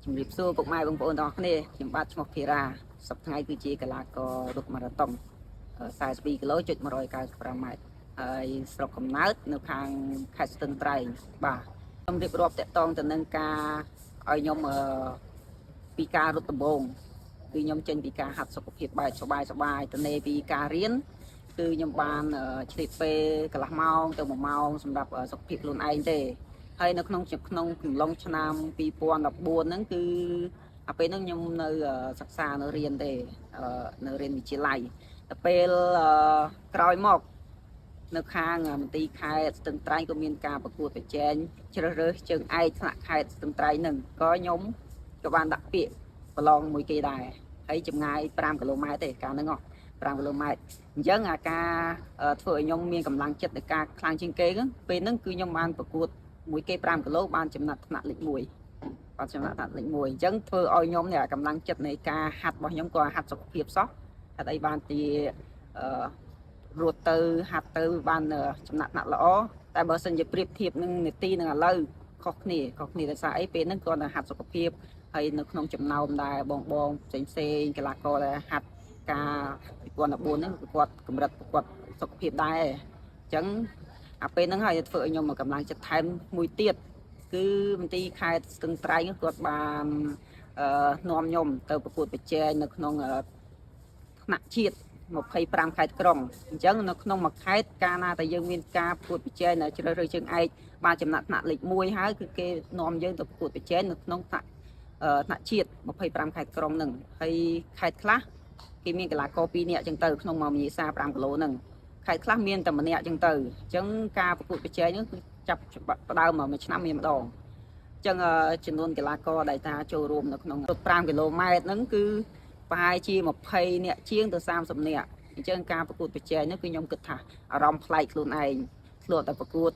ជំរាបសួរពុកម៉ែបងប្អូនទាំងអស់គ្នាខ្ញុំបាទឈ្មោះភីរ៉ាសប្តាហ៍ថ្ងៃគឺជាកីឡាកររត់ម៉ារ៉ាតុង42គីឡូចុច195ម៉ែត្រហើយស្រុកកំណើតនៅខាងខេត្តស្ទឹងត្រែងបាទខ្ញុំរៀបរាប់តាក់ទងទៅនឹងការឲ្យខ្ញុំពីការរត់ដំបងគឺខ្ញុំចេញពីការហាត់សុខភាពបែបសបាយទៅនេពីការរៀនគឺខ្ញុំបានឆ្លៀតពេលកន្លះម៉ោងទៅ1ម៉ោងសម្រាប់សុខភាពខ្លួនឯងទេហើយនៅក្នុងកំឡុងឆ្នាំ2014ហ្នឹងគឺពេលហ្នឹងខ្ញុំនៅសិក្សានៅរៀនទេនៅរៀនវិទ្យាល័យតែពេលក្រោយមកនៅខាងមន្ទីរខេត្តស្ទឹងត្រែងក៏មានការប្រកួតប្រជែងជ្រើសរើសជើងឯកថ្នាក់ខេត្តស្ទឹងត្រែងហ្នឹងក៏ខ្ញុំក៏បានដាក់ពាក្យប្រឡងមួយគេដែរហើយចម្ងាយ5គីឡូម៉ែត្រទេកាលហ្នឹង5គីឡូម៉ែត្រអញ្ចឹងអាការធ្វើឲ្យខ្ញុំមានកម្លាំងចិត្តในការខ្លាំងជាងគេហ្នឹងពេលហ្នឹងគឺខ្ញុំបានប្រកួតមួយគេ5គីឡូបានចំណាត់ថ្នាក់លេខ1បានចំណាត់ថ្នាក់លេខ1អញ្ចឹងធ្វើឲ្យខ្ញុំនេះកម្លាំងចិត្តនៃការហាត់របស់ខ្ញុំក៏ហាត់សុខភាពសោះហេតុអីបានជារត់ទៅហាត់ទៅបានចំណាត់ថ្នាក់ល្អតែបើសិនជាប្រៀបធៀបនឹងនាទីនឹងឥឡូវខុសគ្នាដោយសារអីពេលហ្នឹងគាត់ទៅហាត់សុខភាពហើយនៅក្នុងចំណោមដែរបងផ្សេងកីឡាករដែលហាត់ការ2014ហ្នឹងគឺគាត់កម្រិតប្រកួតសុខភាពដែរអញ្ចឹងអាពេលហ្នឹងហើយធ្វើឲ្យខ្ញុំមកកម្លាំងចិត្តថែមមួយទៀតគឺមន្ទីរខេត្តស្ទឹងត្រែងគាត់បាននាំខ្ញុំទៅប្រកួតប្រជែងនៅក្នុងថ្នាក់ជាតិ25ខេត្តក្រុងអញ្ចឹងនៅក្នុងមួយខេត្តកាលណាតែយើងមានការប្រកួតប្រជែងជ្រើសរើសជើងឯកបានចំណាត់ថ្នាក់លេខ1ហើយគឺគេនាំយើងទៅប្រកួតប្រជែងនៅក្នុងថ្នាក់ជាតិ25ខេត្តក្រុងហ្នឹងហើយខេត្តខ្លះគេមានកីឡាករ2នាក់អញ្ចឹងទៅក្នុងមួយវិសា5គីឡូហ្នឹងខេត្តខ្លះមានតែម្នាក់អញ្ចឹងទៅអញ្ចឹងការប្រកួតប្រជែងហ្នឹងគឺចាប់ផ្ដើមមួយឆ្នាំមានម្ដងអញ្ចឹងចំនួនកីឡាករដែលថាចូលរួមនៅក្នុងរត់5គីឡូម៉ែត្រហ្នឹងគឺប្រហែលជា20នាក់ជាងទៅ30នាក់អញ្ចឹងការប្រកួតប្រជែងនេះគឺខ្ញុំគិតថាអារម្មណ៍ប្លែកខ្លួនឯងធ្លាប់តែប្រកួត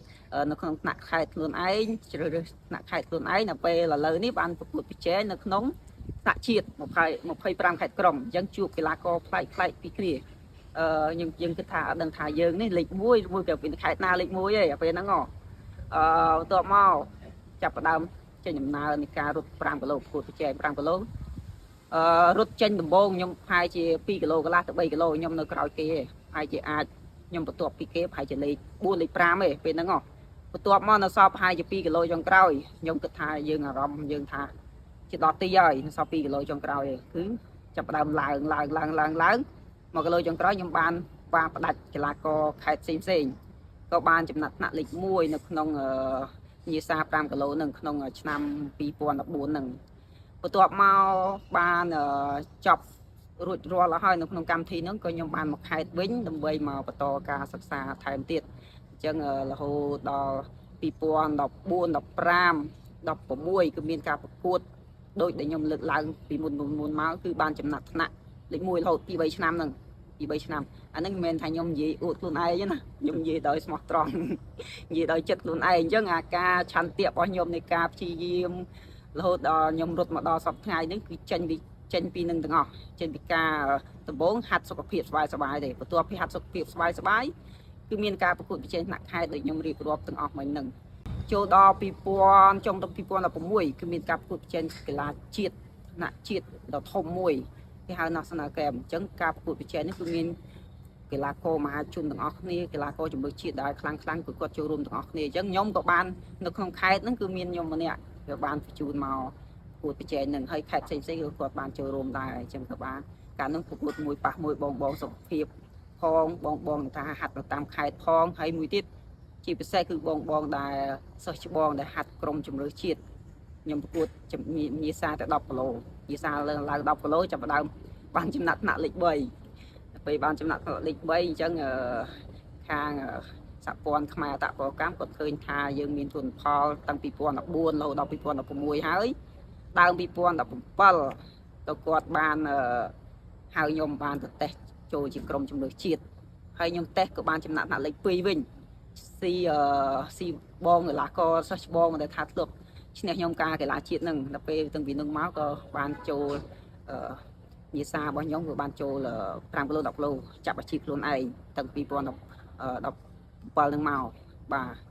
នៅក្នុងថ្នាក់ខេត្តខ្លួនឯងជ្រើសរើសថ្នាក់ខេត្តខ្លួនឯងនៅពេលឥឡូវនេះបានប្រកួតប្រជែងនៅក្នុងថ្នាក់ជាតិ25ខេត្តក្រុងអញ្ចឹងជួបកីឡាករប្លែកពីគ្នាយើងគិតថាអត់ដឹងថាយើងនេះលេខ1មួយក៏ពីខេត្តណាលេខ1ឯងពេលហ្នឹងបន្ទាប់មកចាប់ផ្ដើមចេញដំណើរនៃការរត់5គីឡូប្រកួតប្រជែង5គីឡូរត់ចេញដំបូងខ្ញុំប្រហែលជា2គីឡូកន្លះទៅ3គីឡូខ្ញុំនៅក្រោយគេប្រហែលជាអាចខ្ញុំបន្ទាប់ពីគេប្រហែលជាលេខ4លេខ5ទេពេលហ្នឹងបន្ទាប់មកនៅសល់ប្រហែលជា2គីឡូចុងក្រោយខ្ញុំគិតថាយើងអារម្មណ៍យើងថាជាដល់ទីហើយនៅសល់2គីឡូចុងក្រោយគឺចាប់ផ្ដើមឡើង1គីឡូចុងក្រោយខ្ញុំបានផ្ដាច់កីឡាករខេត្តផ្សេងក៏បានចំណាត់ថ្នាក់លេខ1នៅក្នុងញាសា5គីឡូនឹងក្នុងឆ្នាំ2014ហ្នឹងបន្ទាប់មកបានចប់រួចរាល់ហើយនៅក្នុងកម្មវិធីហ្នឹងក៏ខ្ញុំបានមកខេត្តវិញដើម្បីមកបន្តការសិក្សាថែមទៀតអញ្ចឹងរហូតដល់2014 15 16គឺមានការប្រកួតដូចដែលខ្ញុំលើកឡើងពីមុនមកគឺបានចំណាត់ថ្នាក់លេខ1រហូតពី3ឆ្នាំហ្នឹងពី3ឆ្នាំអាហ្នឹងមិនមែនថាខ្ញុំនិយាយអួតខ្លួនឯងទេណាខ្ញុំនិយាយដោយស្មោះត្រង់និយាយដោយចិត្តខ្លួនឯងអញ្ចឹងអាការឆន្ទៈរបស់ខ្ញុំនៃការព្យាយាមរហូតដល់ខ្ញុំរត់មកដល់សប្តាហ៍ថ្ងៃនេះគឺចេញពីនឹងទាំងអស់ចេញពីការដំបូងហាត់សុខភាពសบายទេបន្ទាប់ពីហាត់សុខភាពសบายគឺមានការប្រកួតប្រជែងថ្នាក់ខេត្តដូចខ្ញុំរៀបរាប់ទាំងអស់មិញហ្នឹងចូលដល់2000ចុងដល់2016គឺមានការប្រកួតប្រជែងកីឡាជាតិថ្នាក់ជាតិដ៏ធំមួយគេហៅ National Game អញ្ចឹងការប្រកួតប្រជែងនេះគឺមានកីឡាករមហាជនទាំងអស់គ្នាកីឡាករជំនឿជាតិដែលខ្លាំងគឺគាត់ចូលរួមទាំងអស់គ្នាអញ្ចឹងខ្ញុំក៏បាននៅក្នុងខេត្តហ្នឹងគឺមានខ្ញុំម្នាក់ក៏បានបញ្ជូនមកប្រកួតប្រជែងនឹងហើយខេត្តផ្សេងគឺគាត់បានចូលរួមដែរអញ្ចឹងក៏បានការនឹងប្រកួតមួយប៉ះមួយបងសុខភាពផងបងថាហាត់ទៅតាមខេត្តផងហើយមួយទៀតជាពិសេសគឺបងដែលសិស្សច្បងដែលហាត់ក្រុមជំនឿជាតិខ្ញុំប្រកួតញាសាតែ10គីឡូញាសាឡើង10គីឡូចាប់ផ្ដើមបានចំណាត់ថ្នាក់លេខ3ពេលបានចំណាត់ថ្នាក់លេខ3អញ្ចឹងខាងសហព័ន្ធខ្មែរអតពលកម្មគាត់ឃើញថាយើងមានទុនផលតាំងពី2014រហូតដល់2016ហើយដើម2017ទៅគាត់បានហៅខ្ញុំបានទៅតេស្តចូលជាក្រុមជំនឿជាតិហើយខ្ញុំតេស្តក៏បានចំណាត់ថ្នាក់លេខ2វិញស៊ីបងកីឡាករសិស្សច្បងដែលថាធ្លាប់ឈ្នះខ្ញុំការកីឡាជាតិហ្នឹងដល់ពេលតាំងពីនឹងមកក៏បានចូលញាសារបស់ខ្ញុំក៏បានចូល5គីឡូ10គីឡូចាប់អាជីពខ្លួនឯងតាំងពី2017ហ្នឹងមកបាទ